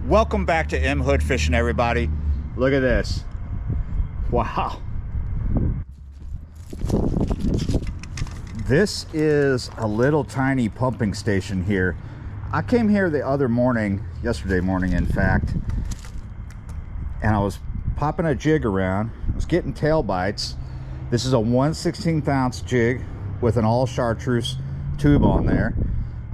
Welcome back to M Hood Fishing, everybody. Look at this. Wow. This is a little tiny pumping station here. I came here the other morning, yesterday morning in fact, and I was popping a jig around. I was getting tail bites. This is a 1/16 ounce jig with an all chartreuse tube on there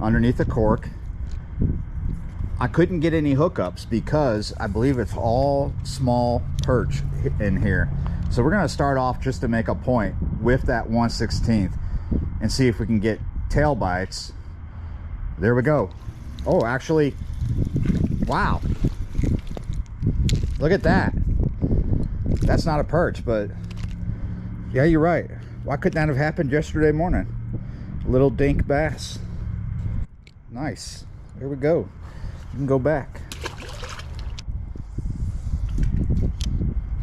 underneath the cork. I couldn't get any hookups because I believe it's all small perch in here. So we're going to start off just to make a point with that 1/16 and see if we can get tail bites. There we go. Oh, actually, wow. Look at that. That's not a perch, but yeah, you're right. Why couldn't that have happened yesterday morning? Little dink bass. Nice. There we go. You can go back.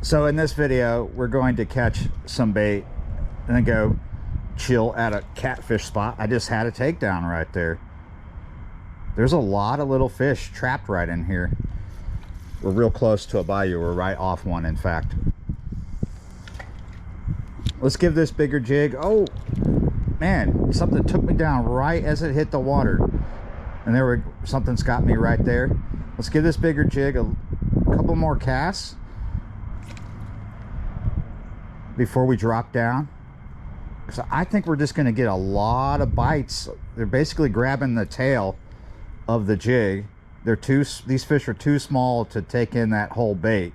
So in this video, we're going to catch some bait and then go chill at a catfish spot. I just had a takedown right there. There's a lot of little fish trapped right in here. We're real close to a bayou. We're right off one, in fact. Let's give this bigger jig. Oh man, something took me down right as it hit the water. And something's got me right there. Let's give this bigger jig a couple more casts before we drop down. So I think we're just gonna get a lot of bites. They're basically grabbing the tail of the jig. These fish are too small to take in that whole bait.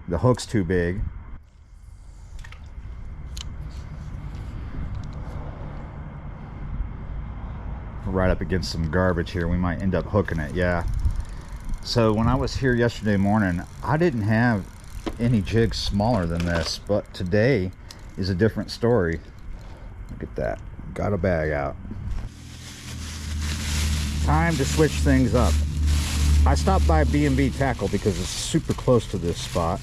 The hook's too big. Right up against some garbage here. We might end up hooking it. Yeah. So when I was here yesterday morning, I didn't have any jigs smaller than this, but today is a different story. Look at that. Got a bag out. Time to switch things up. I stopped by B&B Tackle because it's super close to this spot,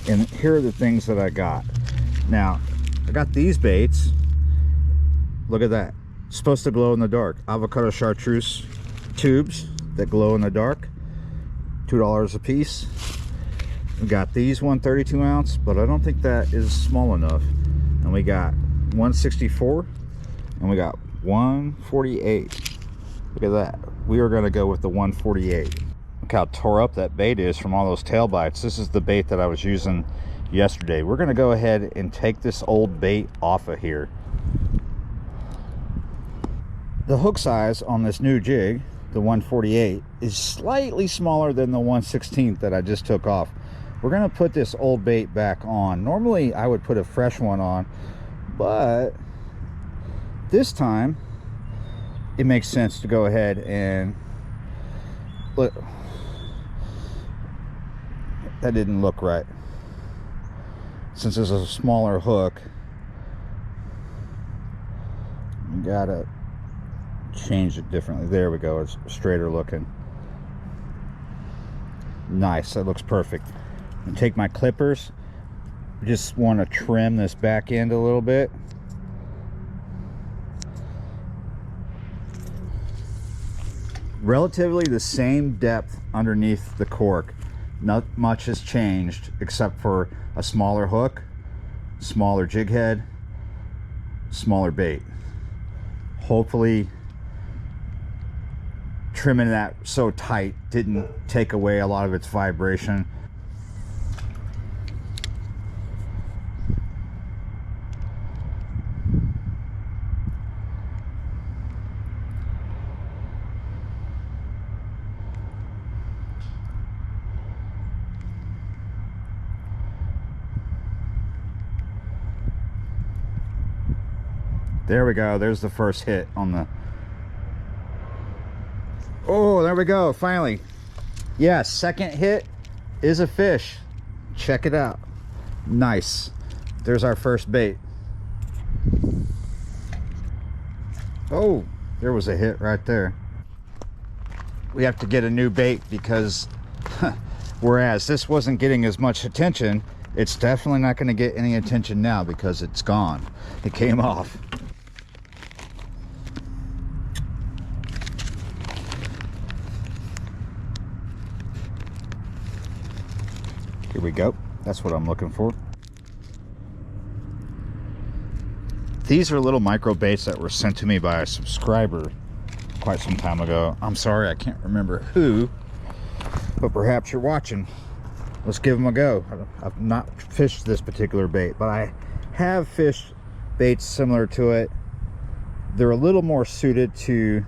and here are the things that I got. Now I got these baits. Look at that. Supposed to glow in the dark. Avocado chartreuse tubes that glow in the dark. $2 a piece. We got these 132 ounce, but I don't think that is small enough. And we got 164 and we got 148. Look at that. We are going to go with the 148. Look how tore up that bait is from all those tail bites. This is the bait that I was using yesterday. We're going to go ahead and take this old bait off of here. The hook size on this new jig, the 148, is slightly smaller than the 1/16 that I just took off. We're going to put this old bait back on. Normally I would put a fresh one on, but this time it makes sense to go ahead and look. That didn't look right. Since it's a smaller hook, you gotta change it differently. There we go. It's straighter looking. Nice. That looks perfect. And take my clippers. Just want to trim this back end a little bit. Relatively the same depth underneath the cork. Not much has changed except for a smaller hook, smaller jig head, smaller bait. Hopefully trimming that so tight didn't take away a lot of its vibration. There we go. There's the first hit on the... Oh, there we go. Finally. Yeah, second hit is a fish. Check it out. Nice. There's our first bait. Oh, there was a hit right there. We have to get a new bait because whereas this wasn't getting as much attention, it's definitely not going to get any attention now because it's gone. It came off. Here we go. That's what I'm looking for. These are little micro baits that were sent to me by a subscriber quite some time ago. I'm sorry, I can't remember who, but perhaps you're watching. Let's give them a go. I've not fished this particular bait, but I have fished baits similar to it. They're a little more suited to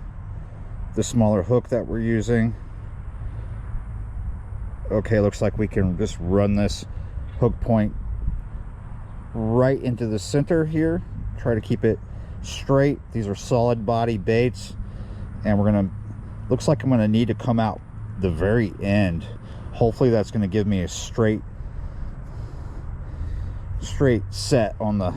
the smaller hook that we're using. Okay, looks like we can just run this hook point right into the center here. Try to keep it straight. These are solid body baits, and we're gonna, looks like I'm gonna need to come out the very end. Hopefully that's gonna give me a straight set on the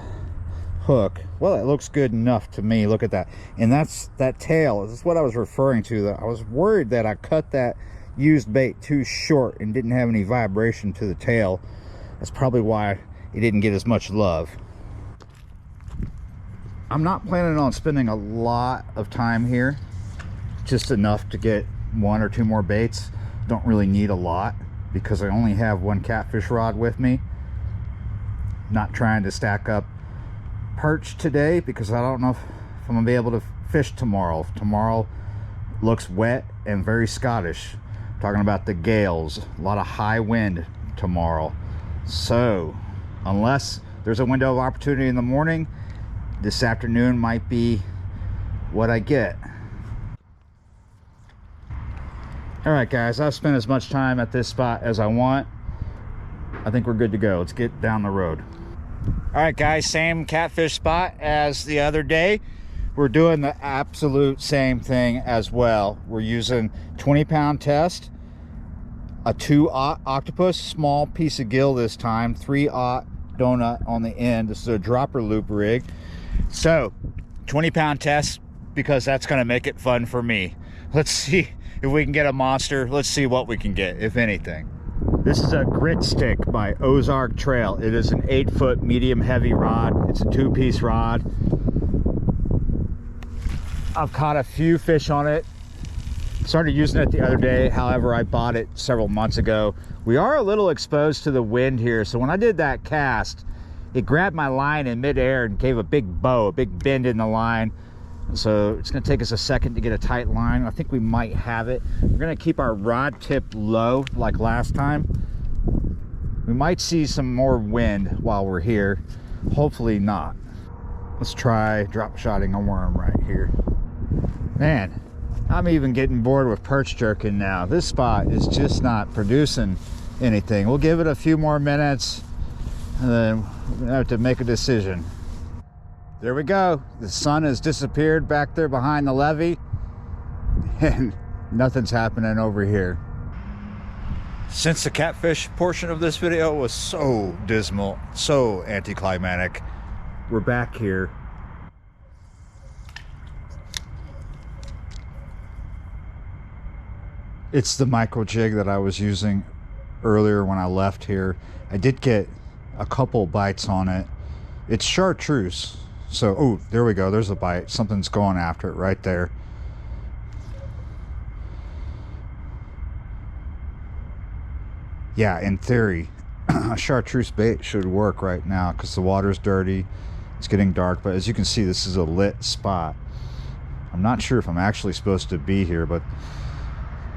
hook. Well, it looks good enough to me. Look at that. And that's that tail. This is what I was referring to. I was worried that I cut that used bait too short and didn't have any vibration to the tail. That's probably why it didn't get as much love. I'm not planning on spending a lot of time here, just enough to get 1 or 2 more baits. Don't really need a lot because I only have 1 catfish rod with me. Not trying to stack up perch today because I don't know if I'm gonna be able to fish tomorrow. Tomorrow looks wet and very Scottish. Talking about the gales, a lot of high wind tomorrow. So unless there's a window of opportunity in the morning, this afternoon might be what I get. All right, guys, I've spent as much time at this spot as I want. I think we're good to go. Let's get down the road. All right, guys, same catfish spot as the other day. We're doing the absolute same thing as well. We're using 20-pound test, a 2/0 octopus, small piece of gill this time, 3/0 donut on the end. This is a dropper loop rig. So 20-pound test, because that's going to make it fun for me. Let's see if we can get a monster. Let's see what we can get, if anything. This is a grit stick by Ozark Trail. It is an 8-foot medium heavy rod. It's a 2-piece rod. I've caught a few fish on it. Started using it the other day. However, I bought it several months ago. We are a little exposed to the wind here, so when I did that cast, it grabbed my line in midair and gave a big bow, a big bend in the line. So it's going to take us a second to get a tight line. I think we might have it. We're going to keep our rod tip low like last time. We might see some more wind while we're here. Hopefully not. Let's try drop shotting a worm right here. Man, I'm even getting bored with perch jerking now. This spot is just not producing anything. We'll give it a few more minutes and then we're gonna have to make a decision. There we go. The sun has disappeared back there behind the levee and nothing's happening over here. Since the catfish portion of this video was so dismal, so anticlimactic, we're back here. It's the micro jig that I was using earlier when I left here. I did get a couple bites on it. It's chartreuse. So, oh, there we go. There's a bite. Something's going after it right there. Yeah, in theory, a chartreuse bait should work right now because the water's dirty. It's getting dark, but as you can see, this is a lit spot. I'm not sure if I'm actually supposed to be here, but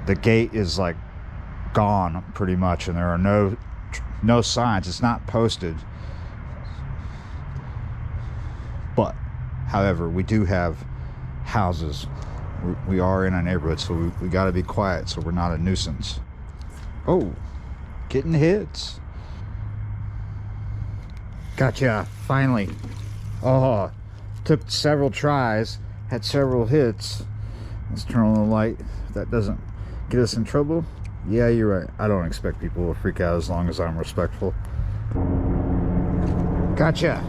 the gate is like gone pretty much, and there are no signs. It's not posted. But, however, we do have houses. We are in a neighborhood, so we got to be quiet so we're not a nuisance. Oh, getting hits. Gotcha, finally. Oh, took several tries, had several hits. Let's turn on the light. If that doesn't get us in trouble. Yeah, you're right. I don't expect people to freak out as long as I'm respectful. Gotcha.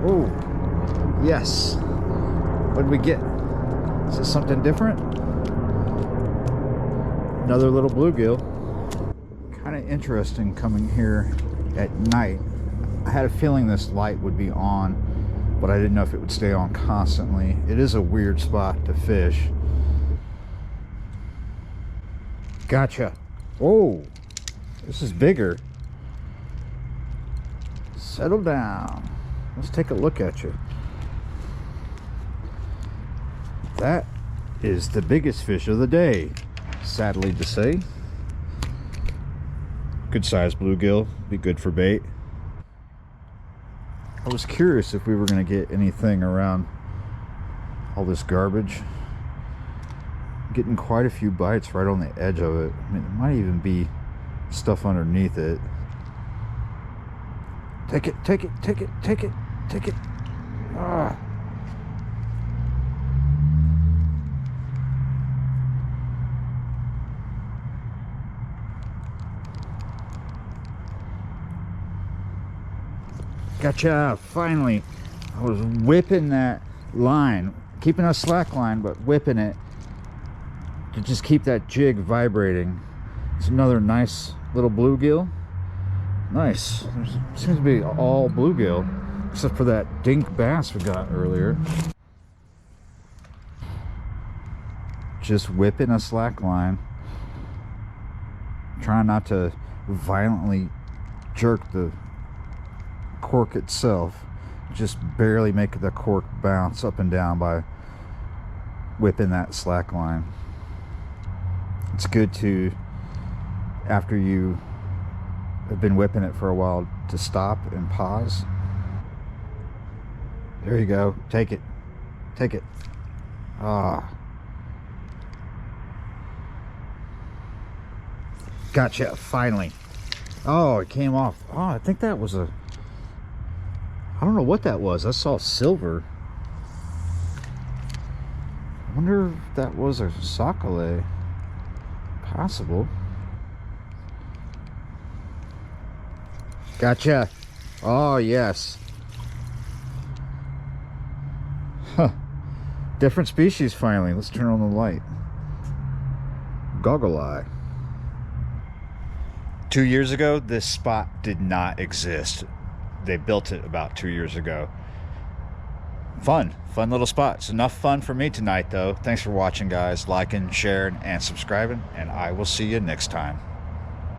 Oh, yes. What did we get? Is this something different? Another little bluegill. Kind of interesting coming here at night. I had a feeling this light would be on, but I didn't know if it would stay on constantly. It is a weird spot to fish. Gotcha. Oh, this is bigger. Settle down. Let's take a look at you. That is the biggest fish of the day, sadly to say. Good sized bluegill, be good for bait. I was curious if we were going to get anything around all this garbage. Getting quite a few bites right on the edge of it. I mean, it might even be stuff underneath it. Take it, take it, take it, take it, take it. Ah. Gotcha, finally. I was whipping that line, keeping a slack line, but whipping it to just keep that jig vibrating. It's another nice little bluegill. Nice. There seems to be all bluegill, except for that dink bass we got earlier. Just whipping a slack line. Trying not to violently jerk the cork itself, just barely make the cork bounce up and down by whipping that slack line. It's good to, after you have been whipping it for a while, to stop and pause. There you go. Take it, take it. Ah, gotcha, finally. Oh, it came off. Oh, I think that was a, I don't know what that was. I saw silver. I wonder if that was a sockeye. Possible. Gotcha. Oh, yes. Huh. Different species finally. Let's turn on the light. Goggle eye. 2 years ago, this spot did not exist. They built it about 2 years ago. Fun little spot. It's enough fun for me tonight though. Thanks for watching, guys. Liking, sharing, and subscribing, and I will see you next time.